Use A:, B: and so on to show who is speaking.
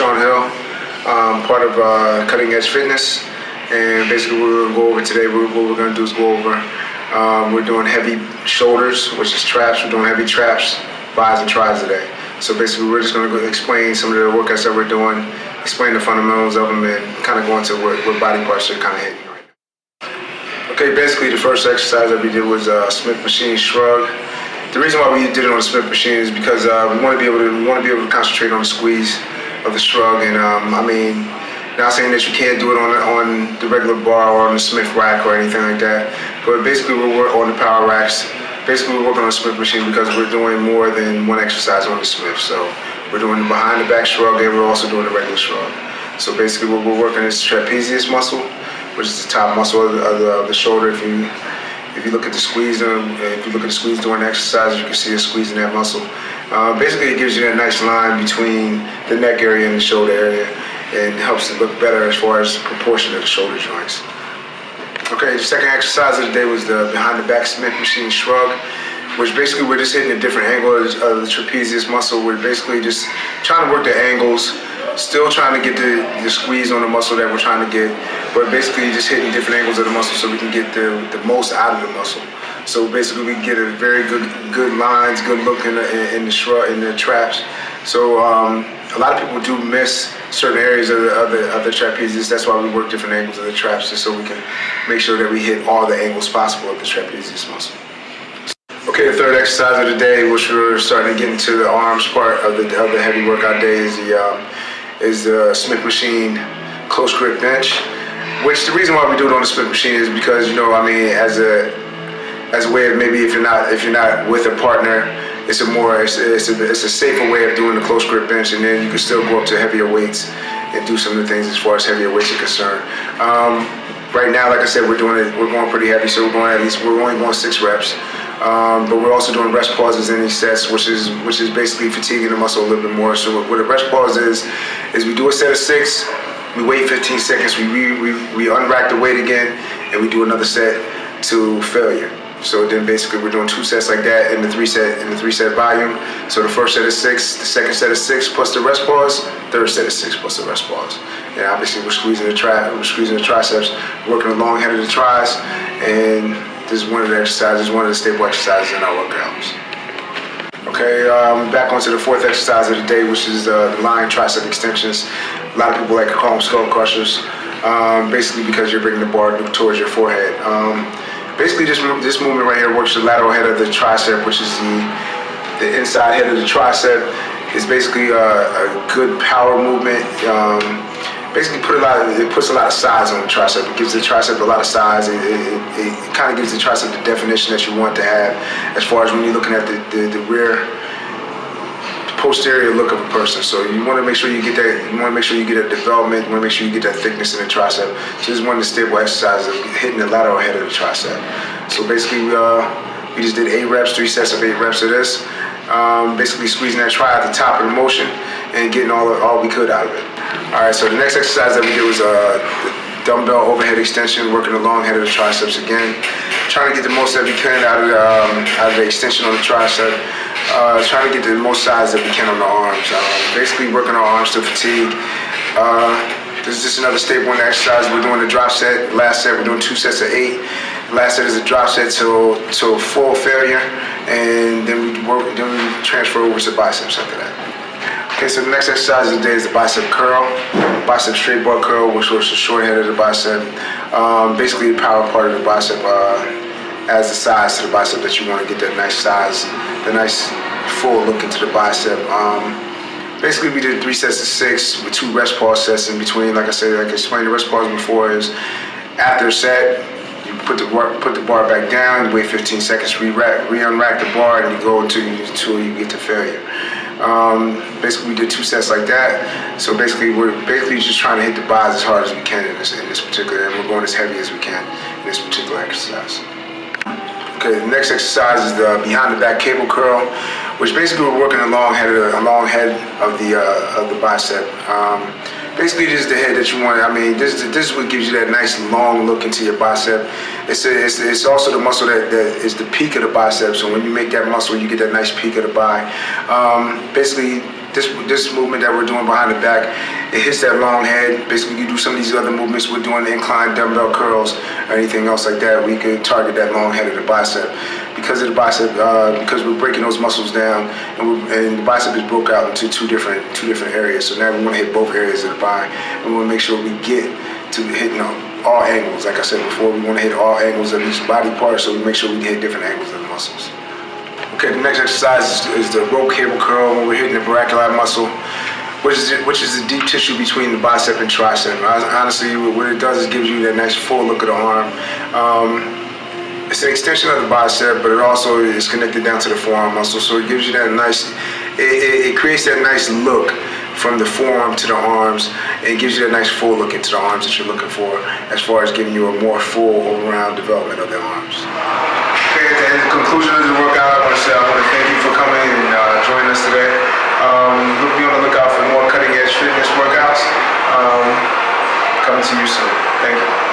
A: Sean Hill, part of Cutting Edge Fitness, and basically what we're going to go over today, what we're going to do is go over, we're doing heavy shoulders, which is traps. We're doing heavy traps, bis and tris today. So basically we're just going to explain some of the workouts that we're doing, explain the fundamentals of them, and kind of go into what body parts are kind of hitting right now. Okay, basically the first exercise that we did was Smith machine shrug. The reason why we did it on the Smith machine is because we want to be able to concentrate on the squeeze of the shrug. And I mean, not saying that you can't do it on the regular bar or on the Smith rack or anything like that, but basically we're working on the power racks. Basically we're working on the Smith machine because we're doing more than one exercise on the Smith. So we're doing the behind the back shrug and we're also doing the regular shrug. So basically what we're working is trapezius muscle, which is the top muscle of the shoulder. If you look at the squeeze, during the exercise, you can see a squeeze in that muscle. Basically, it gives you a nice line between the neck area and the shoulder area, and helps it look better as far as the proportion of the shoulder joints. Okay, the second exercise of the day was the behind the back Smith machine shrug, which basically we're just hitting a different angle of the trapezius muscle. We're basically just trying to work the angles, still trying to get the squeeze on the muscle that we're trying to get, but basically just hitting different angles of the muscle so we can get the most out of the muscle. So basically we can get a very good lines, good look in the shrug, in the traps. So a lot of people do miss certain areas of the trapezius. That's why we work different angles of the traps, just so we can make sure that we hit all the angles possible of the trapezius muscle. Okay, the third exercise of the day, which we're starting to get into the arms part of the heavy workout day, is the Smith machine close grip bench. Which the reason why we do it on the Smith machine is because, you know, I mean, as a way of maybe if you're not with a partner, it's a safer way of doing the close grip bench, and then you can still go up to heavier weights and do some of the things as far as heavier weights are concerned. Right now, like I said, we're going pretty heavy, so we're only going 6 reps. But we're also doing rest pauses in these sets, which is basically fatiguing the muscle a little bit more. So what a rest pause is we do a set of 6, we wait 15 seconds, we unrack the weight again, and we do another set to failure. So then basically we're doing 2 sets like that in the 3 set volume. So the first set is 6, the second set is 6 plus the rest pause, third set is 6 plus the rest pause. And obviously we're squeezing the triceps, working the long head of the tris, and this is one of the exercises, one of the staple exercises in our workouts. Okay, back onto the fourth exercise of the day, which is the lying tricep extensions. A lot of people like to call them skull crushers, basically because you're bringing the bar towards your forehead. Basically, this movement right here works the lateral head of the tricep, which is the inside head of the tricep. It's basically a good power movement. Basically it puts a lot of size on the tricep. It gives the tricep a lot of size. It kind of gives the tricep the definition that you want to have as far as when you're looking at the rear posterior look of a person. So you want to make sure you get that. You want to make sure you get a development. You want to make sure you get that thickness in the tricep. So this is one of the staple exercises of hitting the lateral head of the tricep. So basically we just did 8 reps, 3 sets of 8 reps of this. Basically squeezing that tri at the top of the motion and getting all we could out of it. Alright, so the next exercise that we did was the dumbbell overhead extension, working the long head of the triceps again. Trying to get the most that we can out of the extension on the tricep. Trying to get the most size that we can on the arms. Basically working our arms to fatigue. This is just another staple in the exercise. We're doing the drop set. Last set, we're doing 2 sets of 8. Last set is a drop set till full failure, and then we transfer over to biceps after that. Okay, so the next exercise of the day is the bicep curl, bicep straight bar curl, which works the short head of the bicep. Basically the power part of the bicep adds the size to the bicep that you want to get that nice size, the nice full look into the bicep. Basically we did 3 sets of 6 with 2 rest pause sets in between. Like I said, like I explained, the rest pause before is after a set, you put the bar back down, you wait 15 seconds, re-unrack the bar, and you go until you get to failure. Basically we did 2 sets like that. So basically we're just trying to hit the bis as hard as we can in this particular, and we're going as heavy as we can in this particular exercise. Okay, the next exercise is the behind the back cable curl, which basically we're working a long head of the bicep. Basically, this is the head that you want. I mean, this is what gives you that nice long look into your bicep. It's also the muscle that is the peak of the bicep. So when you make that muscle, you get that nice peak of the bi. Basically, this movement that we're doing behind the back, it hits that long head. Basically, you do some of these other movements. We're doing incline dumbbell curls or anything else like that. We could target that long head of the bicep. Because of the bicep, because we're breaking those muscles down, and the bicep is broke out into two different areas. So now we want to hit both areas of the body. We want to make sure we get to hitting all angles. Like I said before, we want to hit all angles of each body part, so we make sure we hit different angles of the muscles. Okay, the next exercise is the rope cable curl, when we're hitting the brachial muscle, which is the deep tissue between the bicep and tricep. Honestly, what it does is gives you that nice full look of the arm. It's an extension of the bicep, but it also is connected down to the forearm muscle, so it gives you that nice, it creates that nice look from the forearm to the arms, and it gives you that nice full look into the arms that you're looking for, as far as giving you a more full all-around development of the arms. Okay, at the conclusion of the workout, I want to thank you for coming and joining us today. We'll be on the lookout for more cutting-edge fitness workouts coming to you soon. Thank you.